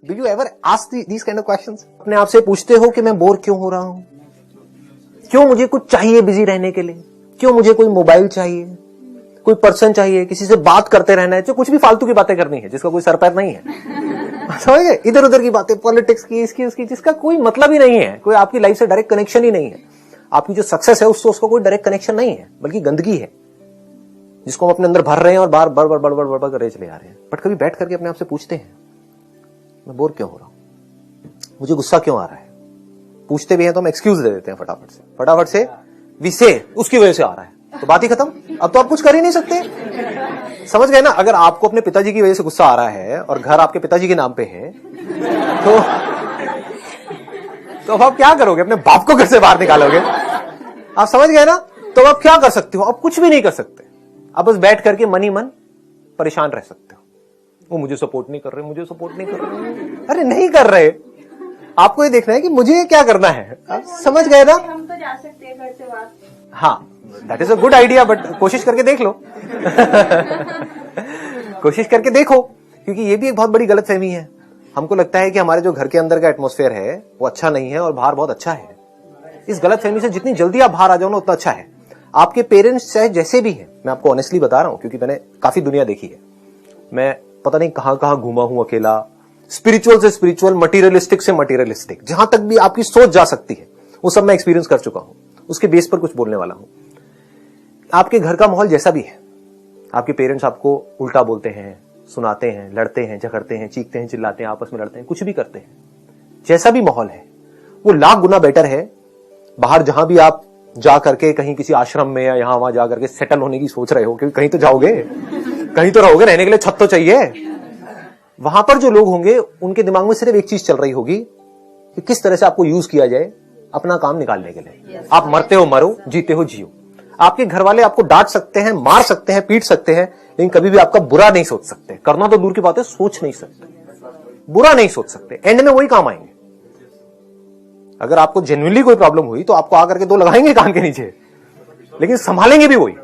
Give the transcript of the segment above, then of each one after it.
Did you ever ask these kind of questions? अपने आप से पूछते हो कि मैं बोर क्यों हो रहा हूं, क्यों मुझे कुछ चाहिए बिजी रहने के लिए, क्यों मुझे कोई मोबाइल चाहिए, कोई पर्सन चाहिए, किसी से बात करते रहना है, जो कुछ भी फालतू की बातें करनी है जिसका कोई सर पैर नहीं है। समझ गए? इधर उधर की बातें, पॉलिटिक्स की, इसकी उसकी, जिसका कोई मतलब ही नहीं है, कोई आपकी लाइफ से डायरेक्ट कनेक्शन ही नहीं है। आपकी जो सक्सेस है उससे उसका कोई डायरेक्ट कनेक्शन नहीं है, बल्कि गंदगी है जिसको हम अपने अंदर भर रहे हैं और बार बार बार बार बार कर चले आ रहे हैं। बट कभी बैठ करके अपने आप से पूछते हैं मैं बोर क्यों हो रहा हूं, मुझे गुस्सा क्यों आ रहा है। पूछते भी हैं तो हम एक्सक्यूज दे देते हैं फटाफट से वी से उसकी वजह से आ रहा है, तो बात ही खत्म। अब तो आप कुछ कर ही नहीं सकते। समझ गए ना? अगर आपको अपने पिताजी की वजह से गुस्सा आ रहा है और घर आपके पिताजी के नाम पे है तो अब आप क्या करोगे? अपने बाप को घर से बाहर निकालोगे? आप समझ गए ना? तो आप क्या कर सकते हो? आप कुछ भी नहीं कर सकते। आप बस बैठ करके मन ही मन परेशान रह सकते हो। वो मुझे सपोर्ट नहीं कर रहे, मुझे सपोर्ट नहीं कर रहे। अरे नहीं कर रहे, आपको ये देखना है कि मुझे क्या करना है। आप समझ गए ना? हम तो जा सकते हैं घर से बाहर। हाँ, that is a good idea, but कोशिश करके देख लो। कोशिश करके देखो, क्योंकि ये भी एक बहुत बड़ी गलतफहमी है। हमको लगता है कि हमारे जो घर के अंदर का एटमॉस्फेयर है वो अच्छा नहीं है और बाहर बहुत अच्छा है। इस गलतफहमी से जितनी जल्दी आप बाहर आ जाओ ना उतना अच्छा है। आपके पेरेंट्स चाहे जैसे भी हैं, मैं आपको ऑनेस्टली बता रहा हूं क्योंकि मैंने काफी दुनिया देखी है। मैं पता नहीं कहां कहां घूमा हूं अकेला, स्पिरिचुअल से स्पिरिचुअल, मटीरियलिस्टिक से मटीरियलिस्टिक, जहां तक भी आपकी सोच जा सकती है वो सब मैं एक्सपीरियंस कर चुका हूं। उसके बेस पर कुछ बोलने वाला हूं। आपके घर का माहौल जैसा भी है, आपके पेरेंट्स आपको उल्टा बोलते हैं, सुनाते हैं, लड़ते हैं, झगड़ते हैं, चीखते हैं, चिल्लाते हैं, आपस में लड़ते हैं, कुछ भी करते हैं, जैसा भी माहौल है वो लाख गुना बेटर है बाहर जहां भी आप जा करके कहीं किसी आश्रम में या यहां वहां जा करके सेटल होने की सोच रहे हो, क्योंकि कहीं तो जाओगे, कहीं तो रहोगे, रहने के लिए छत तो चाहिए। वहां पर जो लोग होंगे उनके दिमाग में सिर्फ एक चीज चल रही होगी कि किस तरह से आपको यूज किया जाए अपना काम निकालने के लिए। आप मरते हो मरो, जीते हो जियो। आपके घर वाले आपको डांट सकते हैं, मार सकते हैं, पीट सकते हैं, लेकिन कभी भी आपका बुरा नहीं सोच सकते। करना तो दूर की बात है, सोच नहीं सकते, बुरा नहीं सोच सकते। एंड में वही काम आएंगे। अगर आपको जेन्युइनली कोई प्रॉब्लम हुई तो आपको आकर के दो लगाएंगे कान के नीचे, लेकिन संभालेंगे भी वही।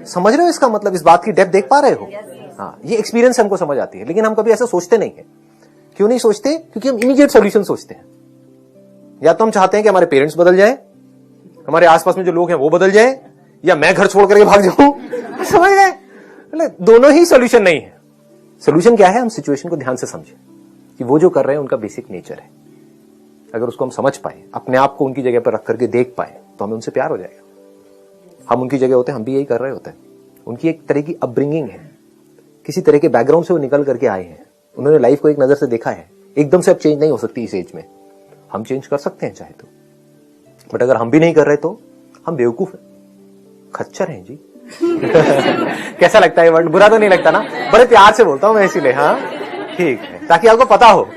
समझ रहे हो इसका मतलब? इस बात की डेप्थ देख पा रहे हो? हाँ, ये एक्सपीरियंस हमको समझ आती है, लेकिन हम कभी ऐसा सोचते नहीं है। क्यों नहीं सोचते? क्योंकि हम इमीडिएट सॉल्यूशन सोचते हैं। या तो हम चाहते हैं कि हमारे पेरेंट्स बदल जाए, हमारे आसपास में जो लोग हैं वो बदल जाए, या मैं घर छोड़ करके भाग जाऊं। समझ गए? दोनों ही सॉल्यूशन नहीं है। सॉल्यूशन क्या है? हम सिचुएशन को ध्यान से समझें कि वो जो कर रहे हैं उनका बेसिक नेचर है। अगर उसको हम समझ पाए, अपने आप को उनकी जगह पर रख करके देख पाए, तो हमें उनसे प्यार हो जाएगा। हम उनकी जगह होते हैं, हम भी यही कर रहे होते हैं। उनकी एक तरह की अपब्रिंगिंग है, किसी तरह के बैकग्राउंड से वो निकल करके आए हैं, उन्होंने लाइफ को एक नजर से देखा है। एकदम से अब चेंज नहीं हो सकती इस एज में। हम चेंज कर सकते हैं चाहे तो, बट अगर हम भी नहीं कर रहे तो हम बेवकूफ हैं, खच्चर हैं जी। कैसा लगता है वर्ड? बुरा तो नहीं लगता ना? बड़े प्यार से बोलता हूं मैं इसीलिए। हाँ ठीक है, ताकि आपको पता हो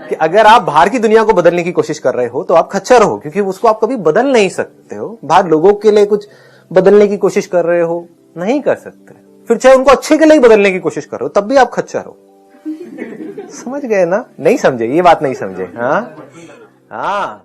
कि अगर आप बाहर की दुनिया को बदलने की कोशिश कर रहे हो तो आप खच्चर हो, क्योंकि उसको आप कभी बदल नहीं सकते हो। बाहर लोगों के लिए कुछ बदलने की कोशिश कर रहे हो, नहीं कर सकते। फिर चाहे उनको अच्छे के लिए बदलने की कोशिश कर रहे हो, तब भी आप खच्चर हो। समझ गए ना? नहीं समझे? ये बात नहीं समझे? हाँ हाँ।